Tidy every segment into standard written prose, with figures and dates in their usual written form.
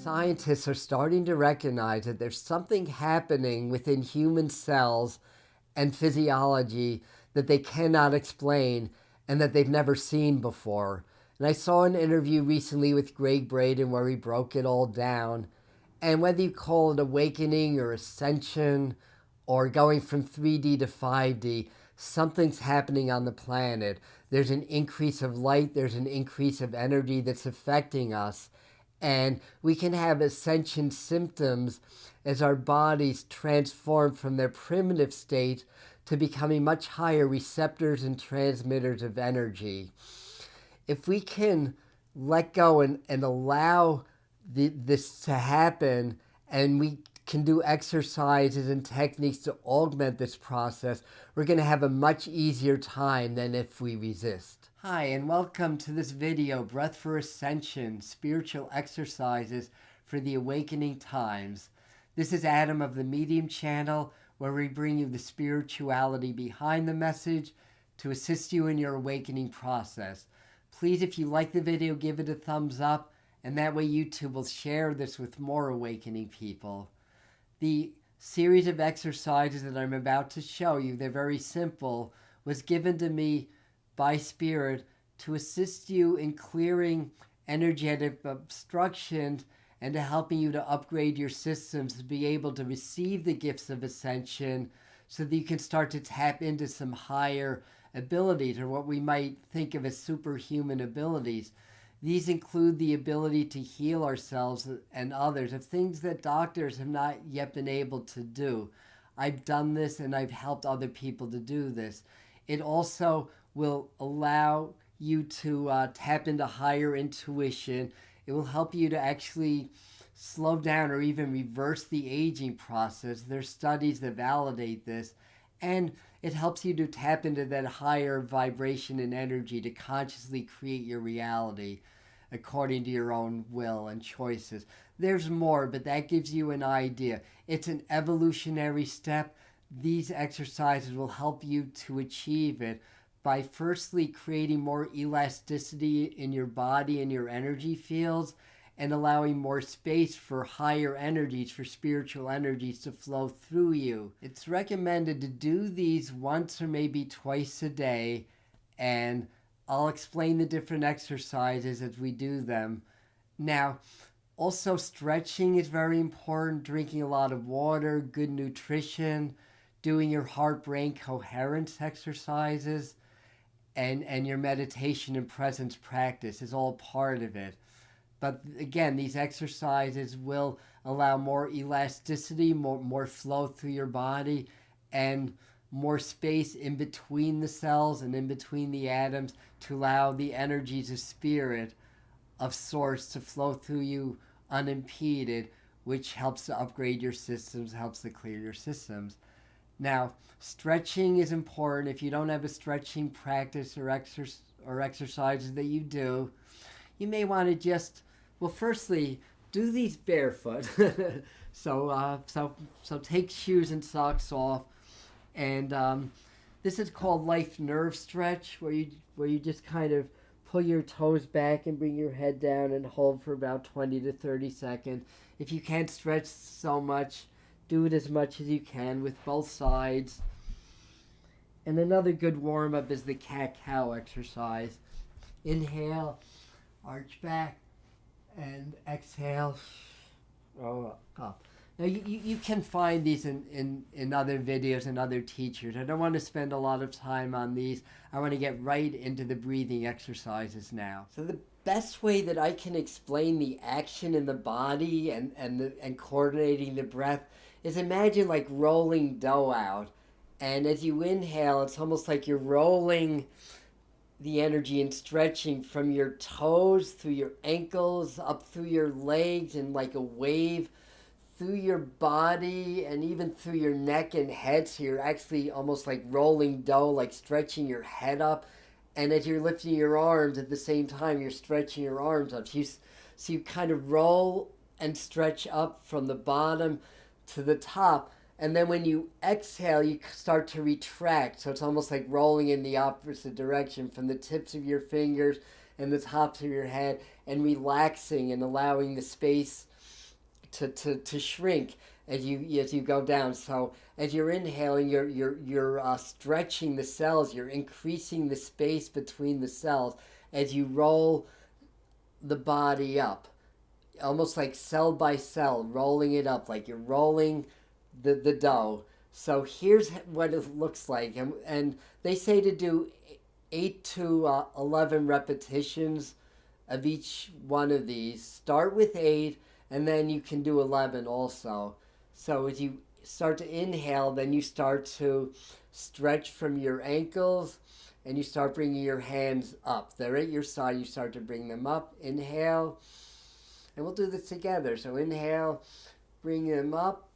Scientists are starting to recognize that there's something happening within human cells and physiology that they cannot explain and that they've never seen before. And I saw an interview recently with Greg Braden where he broke it all down. And whether you call it awakening or ascension or going from 3D to 5D, something's happening on the planet. There's an increase of light, there's an increase of energy that's affecting us. And we can have ascension symptoms as our bodies transform from their primitive state to becoming much higher receptors and transmitters of energy. If we can let go and allow this to happen, and we can do exercises and techniques to augment this process, we're going to have a much easier time than if we resist. Hi, and welcome to this video, Breath for Ascension, Spiritual Exercises for the Awakening Times. This is Adam of the Medium channel, where we bring you the spirituality behind the message to assist you in your awakening process. Please, if you like the video, give it a thumbs up, and that way YouTube will share this with more awakening people. The series of exercises that I'm about to show you, they're very simple, was given to me by Spirit to assist you in clearing energetic obstructions and to helping you to upgrade your systems to be able to receive the gifts of ascension so that you can start to tap into some higher abilities, or what we might think of as superhuman abilities. These include the ability to heal ourselves and others of things that doctors have not yet been able to do. I've done this and I've helped other people to do this. It also will allow you to tap into higher intuition. It will help you to actually slow down or even reverse the aging process. There's studies that validate this. And it helps you to tap into that higher vibration and energy to consciously create your reality according to your own will and choices. There's more, but that gives you an idea. It's an evolutionary step. These exercises will help you to achieve it by firstly creating more elasticity in your body and your energy fields, and allowing more space for higher energies, for spiritual energies to flow through you. It's recommended to do these once or maybe twice a day, and I'll explain the different exercises as we do them. Now, also stretching is very important, drinking a lot of water, good nutrition, doing your heart-brain coherence exercises, and your meditation and presence practice is all part of it. But again, these exercises will allow more elasticity, more flow through your body, and more space in between the cells and in between the atoms to allow the energies of spirit of source to flow through you unimpeded, which helps to upgrade your systems, helps to clear your systems. Now, stretching is important. If you don't have a stretching practice or exercises that you do, you may want to just, well, firstly, do these barefoot. So take shoes and socks off, and this is called life nerve stretch, where you just kind of pull your toes back and bring your head down and hold for about 20 to 30 seconds. If you can't stretch so much, do it as much as you can with both sides. And another good warm-up is the cat-cow exercise. Inhale, arch back, and exhale, roll up. Now you can find these in other videos and other teachers. I don't want to spend a lot of time on these. I want to get right into the breathing exercises now. So the best way that I can explain the action in the body and coordinating the breath is imagine like rolling dough out. And as you inhale, it's almost like you're rolling the energy and stretching from your toes through your ankles, up through your legs, and like a wave through your body and even through your neck and head. So you're actually almost like rolling dough, like stretching your head up. And as you're lifting your arms, at the same time, you're stretching your arms up. So you kind of roll and stretch up from the bottom to the top. And then when you exhale, you start to retract. So it's almost like rolling in the opposite direction from the tips of your fingers and the tops of your head, and relaxing and allowing the space to shrink as you go down. So as you're inhaling, you're stretching the cells. You're increasing the space between the cells as you roll the body up, almost like cell by cell, rolling it up like you're rolling the dough. So here's what it looks like, and they say to do 8 to 11 repetitions of each one of these. Start with 8, and then you can do 11 also. So as you start to inhale, then you start to stretch from your ankles, and you start bringing your hands up. They're at your side. You start to bring them up. Inhale, and we'll do this together. So inhale, bring them up,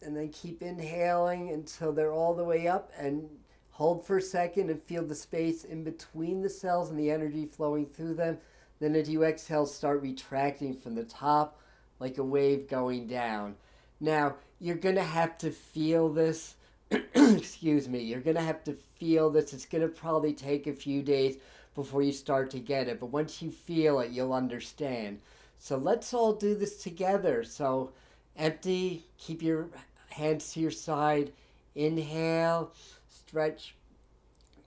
and then keep inhaling until they're all the way up, and hold for a second and feel the space in between the cells and the energy flowing through them. Then as you exhale, start retracting from the top like a wave going down. Now, you're going to have to feel this. Excuse me. You're going to have to feel this. It's going to probably take a few days before you start to get it. But once you feel it, you'll understand. So let's all do this together. So empty, keep your hands to your side. Inhale, stretch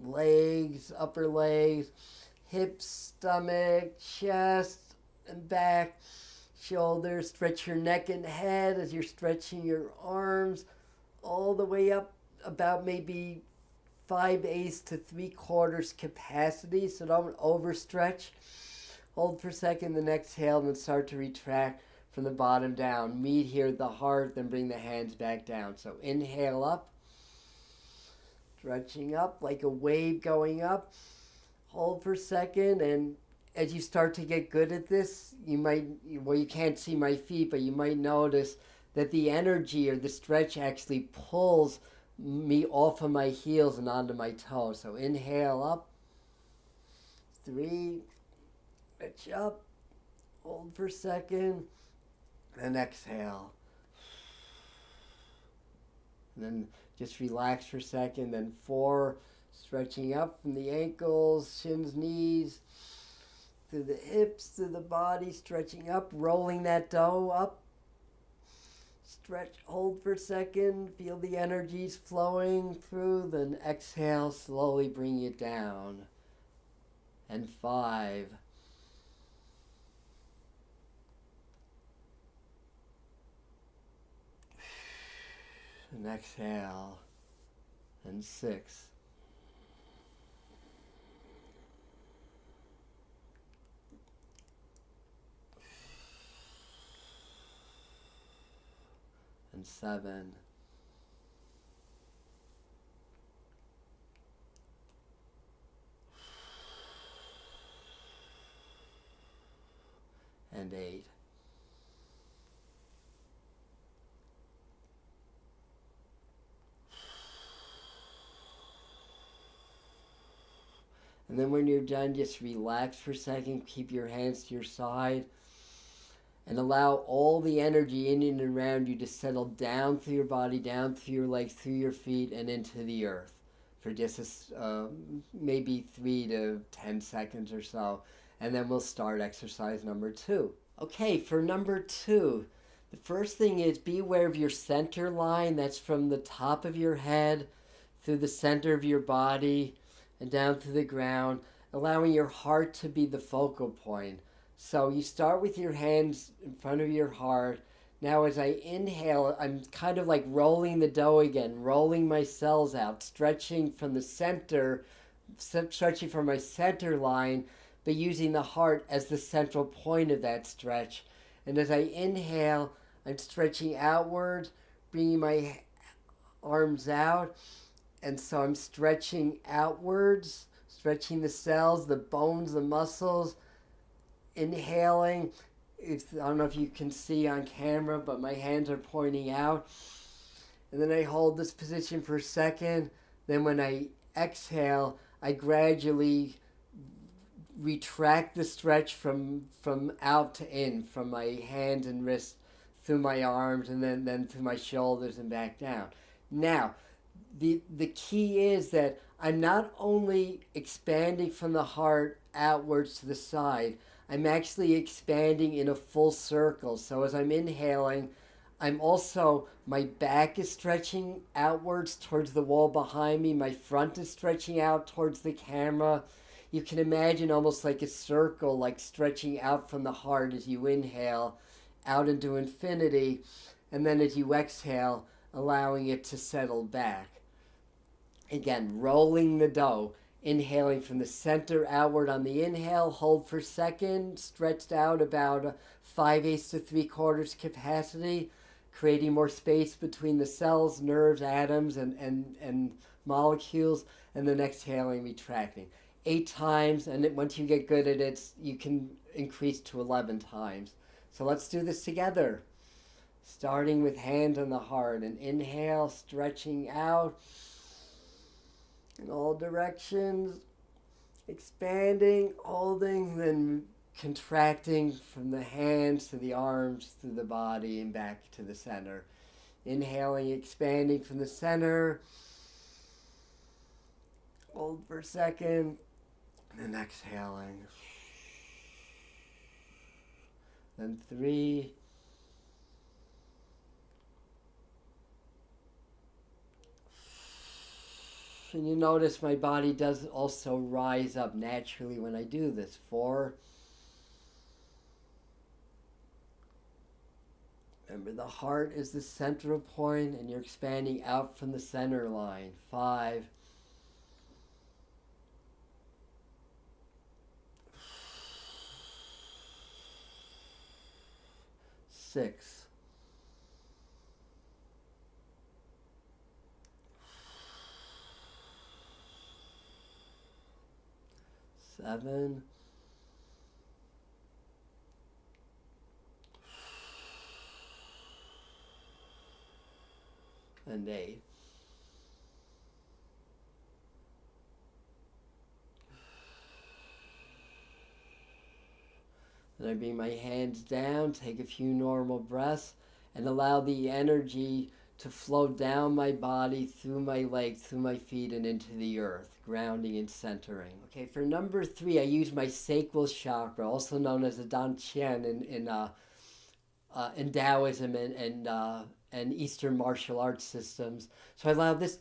legs, upper legs, hips, stomach, chest, and back, shoulders. Stretch your neck and head as you're stretching your arms all the way up about maybe 5/8 to 3/4 capacity, so don't overstretch. Hold for a second, then exhale, and then start to retract from the bottom down. Meet here at the heart, then bring the hands back down. So inhale up, stretching up like a wave going up. Hold for a second, and as you start to get good at this, you can't see my feet, but you might notice that the energy or the stretch actually pulls me off of my heels and onto my toes. So inhale up, 3, stretch up, hold for a second, and exhale. And then just relax for a second. Then 4, stretching up from the ankles, shins, knees, through the hips, through the body, stretching up, rolling that dough up. Stretch, hold for a second, feel the energies flowing through, then exhale, slowly bring it down. And 5. And exhale. And 6. And 7. And 8. And then when you're done, just relax for a second, keep your hands to your side, and allow all the energy in and around you to settle down through your body, down through your legs, through your feet, and into the earth for just maybe 3 to 10 seconds or so. And then we'll start exercise number 2. Okay, for number 2, the first thing is be aware of your center line. That's from the top of your head through the center of your body and down to the ground, allowing your heart to be the focal point. So you start with your hands in front of your heart. Now as I inhale, I'm kind of like rolling the dough again, rolling my cells out, stretching from the center, stretching from my center line, but using the heart as the central point of that stretch. And as I inhale, I'm stretching outward, bringing my arms out. And so I'm stretching outwards, stretching the cells, the bones, the muscles, inhaling. I don't know if you can see on camera, but my hands are pointing out. And then I hold this position for a second. Then when I exhale, I gradually retract the stretch from out to in, from my hands and wrists through my arms, and then through my shoulders and back down. Now, the key is that I'm not only expanding from the heart outwards to the side. I'm actually expanding in a full circle. So as I'm inhaling, my back is stretching outwards towards the wall behind me. My front is stretching out towards the camera. You can imagine almost like a circle, like stretching out from the heart as you inhale out into infinity. And then as you exhale, allowing it to settle back. Again, rolling the dough. Inhaling from the center outward on the inhale, hold for a second, stretched out about 5/8 to 3/4 capacity, creating more space between the cells, nerves, atoms, and molecules, and then exhaling, retracting. 8 times, and once you get good at it, you can increase to 11 times. So let's do this together. Starting with hand on the heart, and inhale, stretching out in all directions, expanding, holding, then contracting from the hands to the arms, through the body, and back to the center. Inhaling, expanding from the center. Hold for a second, and then exhaling. Then 3. And you notice my body does also rise up naturally when I do this. 4. Remember, the heart is the central point, and you're expanding out from the center line. 5. 6. 7. And 8. Then I bring my hands down, take a few normal breaths, and allow the energy to flow down my body, through my legs, through my feet, and into the earth, grounding and centering. Okay, for number 3, I use my sacral chakra, also known as the Dan Qian in Taoism and Eastern martial arts systems. So I allow this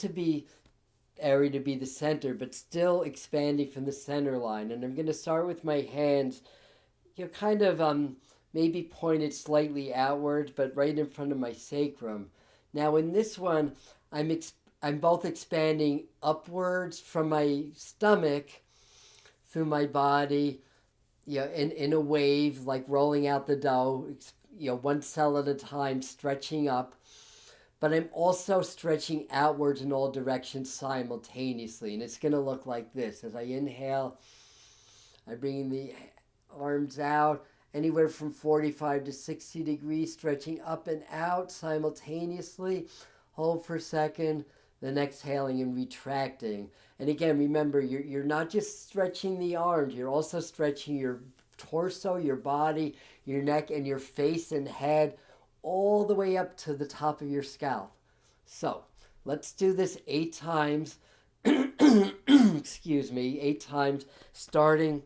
area to be the center, but still expanding from the center line. And I'm going to start with my hands, kind of maybe pointed slightly outward, but right in front of my sacrum. Now in this one, I'm both expanding upwards from my stomach through my body, in a wave, like rolling out the dough, one cell at a time, stretching up. But I'm also stretching outwards in all directions simultaneously. And it's going to look like this. As I inhale, I bring the arms out, anywhere from 45 to 60 degrees, stretching up and out simultaneously. Hold for a second, then exhaling and retracting. And again, remember, you're not just stretching the arms, you're also stretching your torso, your body, your neck, and your face and head, all the way up to the top of your scalp. So let's do this 8 times. Excuse me, 8 times, starting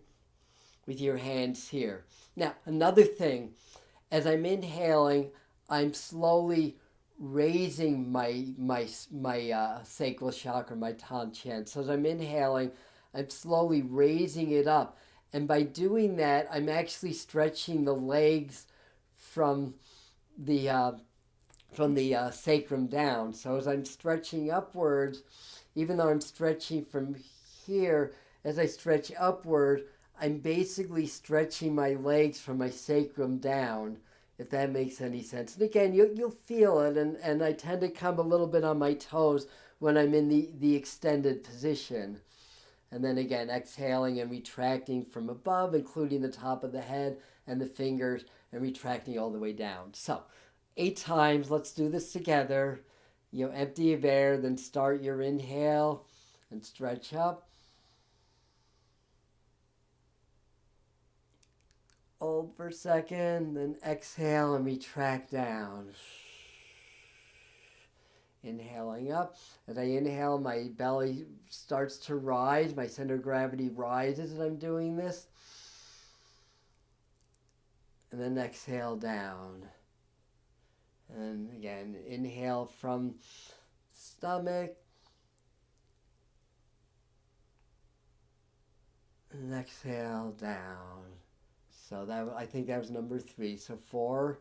with your hands here. Now, another thing, as I'm inhaling, I'm slowly raising my sacral chakra, my Dan Qian. So as I'm inhaling, I'm slowly raising it up. And by doing that, I'm actually stretching the legs from the sacrum down. So as I'm stretching upwards, even though I'm stretching from here, as I stretch upward, I'm basically stretching my legs from my sacrum down, if that makes any sense. And again, you'll feel it, and I tend to come a little bit on my toes when I'm in the extended position. And then again, exhaling and retracting from above, including the top of the head and the fingers, and retracting all the way down. So 8 times, let's do this together. Empty of air, then start your inhale and stretch up. Hold for a second, then exhale and retract down. Inhaling up. As I inhale, my belly starts to rise. My center of gravity rises as I'm doing this. And then exhale down. And again, inhale from stomach. And exhale down. So that, I think that was number 3. So 4.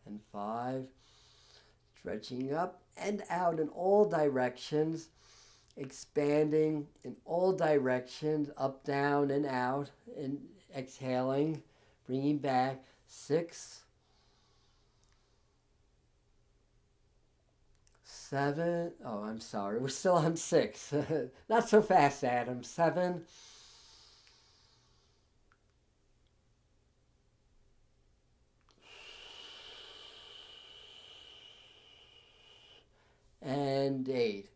And 5. Stretching up and out in all directions. Expanding in all directions, up, down, and out. And exhaling, bringing back. 6. 7. Oh, I'm sorry. We're still on 6. Not so fast, Adam. 7. And 8.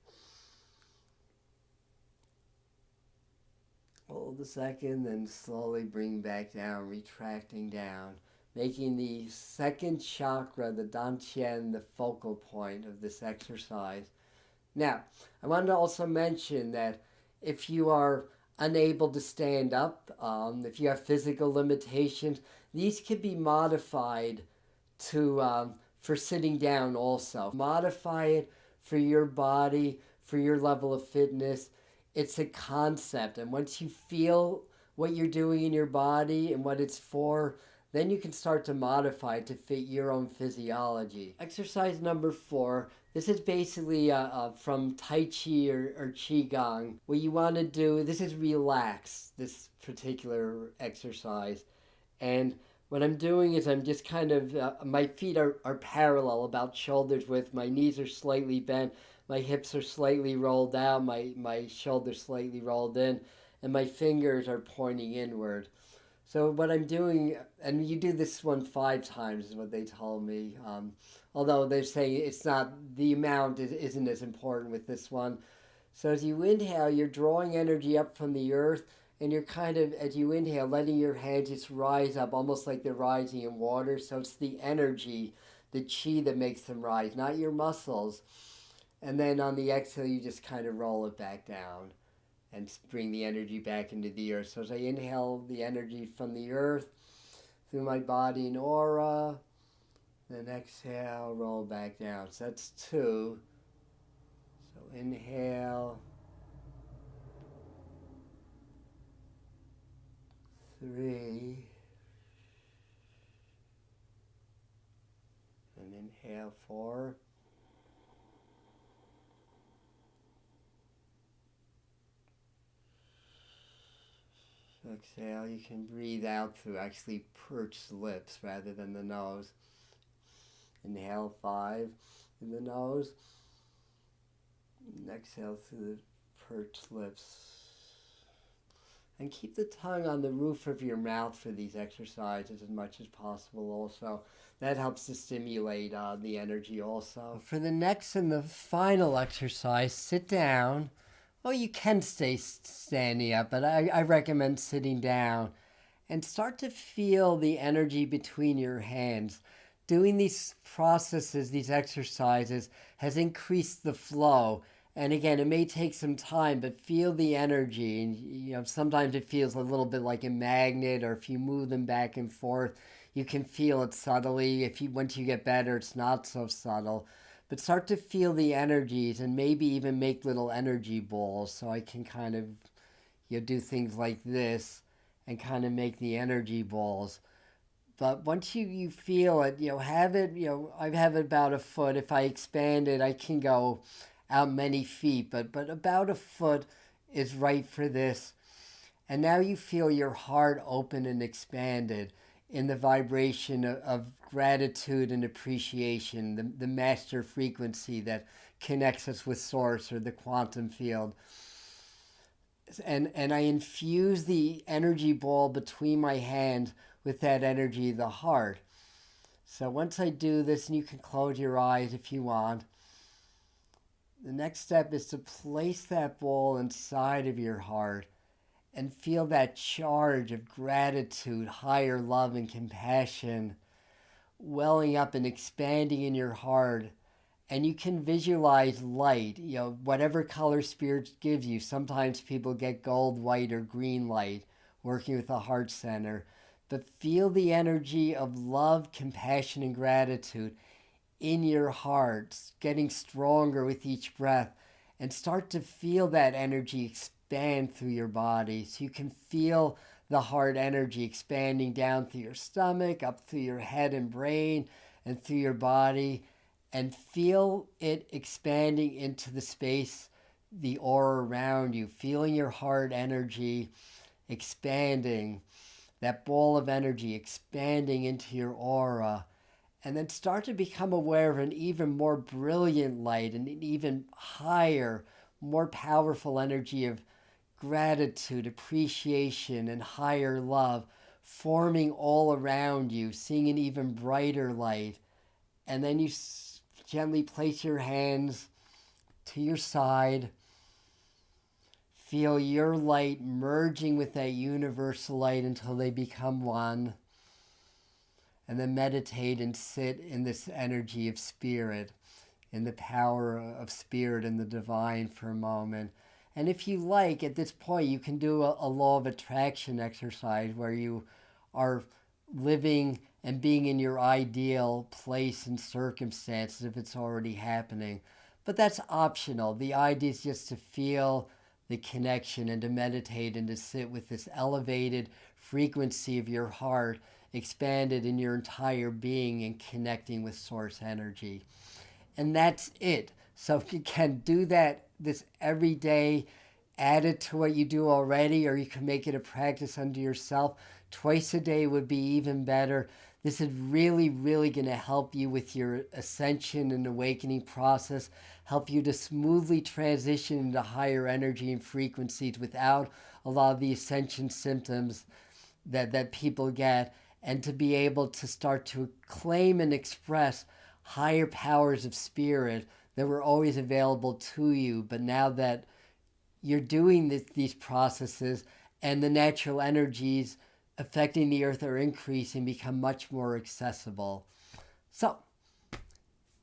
Hold a second, then slowly bring back down, retracting down, making the second chakra, the dantian, the focal point of this exercise. Now, I wanted to also mention that if you are unable to stand up, if you have physical limitations, these can be modified to for sitting down also. Modify it for your body, for your level of fitness. It's a concept, and once you feel what you're doing in your body and what it's for, then you can start to modify it to fit your own physiology. Exercise number 4. This is basically from Tai Chi or Qigong. What you want to do, this is relax, this particular exercise. And what I'm doing is I'm just kind of, my feet are parallel, about shoulders width. My knees are slightly bent. My hips are slightly rolled out. My shoulders slightly rolled in. And my fingers are pointing inward. So what I'm doing, and you do this one 5 times is what they told me. Although they're saying it's not, the amount isn't as important with this one. So as you inhale, you're drawing energy up from the earth, and you're kind of, as you inhale, letting your hands just rise up, almost like they're rising in water. So it's the energy, the chi that makes them rise, not your muscles. And then on the exhale, you just kind of roll it back down and bring the energy back into the earth. So as I inhale the energy from the earth through my body and aura, then exhale, roll back down. So that's 2. So inhale, 3, and inhale 4. So exhale, you can breathe out through actually perched lips rather than the nose. Inhale 5 in the nose, and exhale through the perched lips. And keep the tongue on the roof of your mouth for these exercises as much as possible also. That helps to stimulate the energy also. For the next and the final exercise, sit down. Well, you can stay standing up, but I recommend sitting down. And start to feel the energy between your hands. Doing these processes, these exercises, has increased the flow. And again, it may take some time, but feel the energy. And sometimes it feels a little bit like a magnet, or if you move them back and forth, you can feel it subtly. Once you get better, it's not so subtle. But start to feel the energies, and maybe even make little energy balls. So I can kind of do things like this and kind of make the energy balls. But once you feel it, have it, I have it about a foot. If I expand it, I can go out many feet, but about a foot is right for this. And now you feel your heart open and expanded in the vibration of gratitude and appreciation, the master frequency that connects us with Source or the quantum field. And I infuse the energy ball between my hands with that energy, the heart. So once I do this, and you can close your eyes if you want, the next step is to place that ball inside of your heart and feel that charge of gratitude, higher love, and compassion welling up and expanding in your heart. And you can visualize light, whatever color spirit gives you. Sometimes people get gold, white, or green light working with the heart center. But feel the energy of love, compassion, and gratitude in your heart, getting stronger with each breath. And start to feel that energy expand through your body. So you can feel the heart energy expanding down through your stomach, up through your head and brain, and through your body. And feel it expanding into the space, the aura around you, feeling your heart energy expanding, that ball of energy expanding into your aura. And then start to become aware of an even more brilliant light and an even higher, more powerful energy of gratitude, appreciation, and higher love forming all around you, seeing an even brighter light. And then you gently place your hands to your side. Feel your light merging with that universal light until they become one. And then meditate and sit in this energy of spirit, in the power of spirit and the divine for a moment. And if you like, at this point, you can do a law of attraction exercise where you are living and being in your ideal place and circumstances if it's already happening. But that's optional. The idea is just to feel the connection and to meditate and to sit with this elevated frequency of your heart expanded in your entire being and connecting with source energy. And that's it. So if you can do this every day, add it to what you do already, or you can make it a practice unto yourself. Twice a day would be even better. This is really, really going to help you with your ascension and awakening process, help you to smoothly transition into higher energy and frequencies without a lot of the ascension symptoms that people get, and to be able to start to claim and express higher powers of spirit that were always available to you. But now that you're doing these processes and the natural energies affecting the earth are increasing, become much more accessible. So,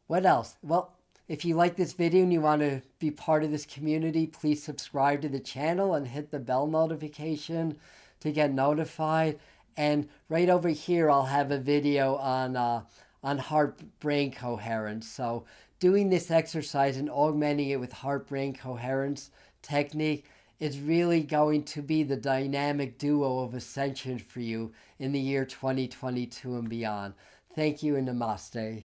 what else? Well, if you like this video and you want to be part of this community, please subscribe to the channel and hit the bell notification to get notified. And right over here, I'll have a video on heart-brain coherence. So doing this exercise and augmenting it with heart-brain coherence technique is really going to be the dynamic duo of ascension for you in the year 2022 and beyond. Thank you and namaste.